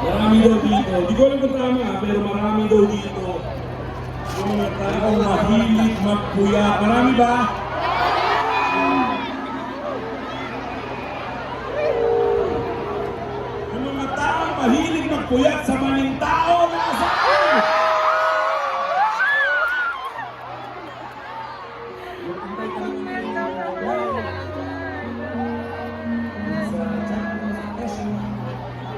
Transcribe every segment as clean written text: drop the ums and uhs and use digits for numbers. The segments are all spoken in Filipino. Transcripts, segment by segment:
Marami daw dito. Di ko alam kung tama, pero marami daw dito. Yung mga taong mahilig magpuya. Marami ba? Yung mga taong mahilig magpuyat sa maling tao na nasaan?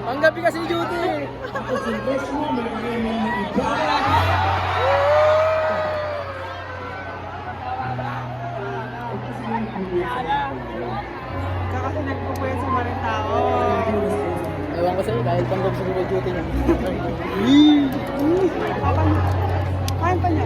Ang gabi kasi duty. Tapos yung first mo, may kailangan ng iba. Kasi nagpupuya sa mga tao. Ewan ko sa'yo dahil panggap sa duty niya. Kapan pa niya?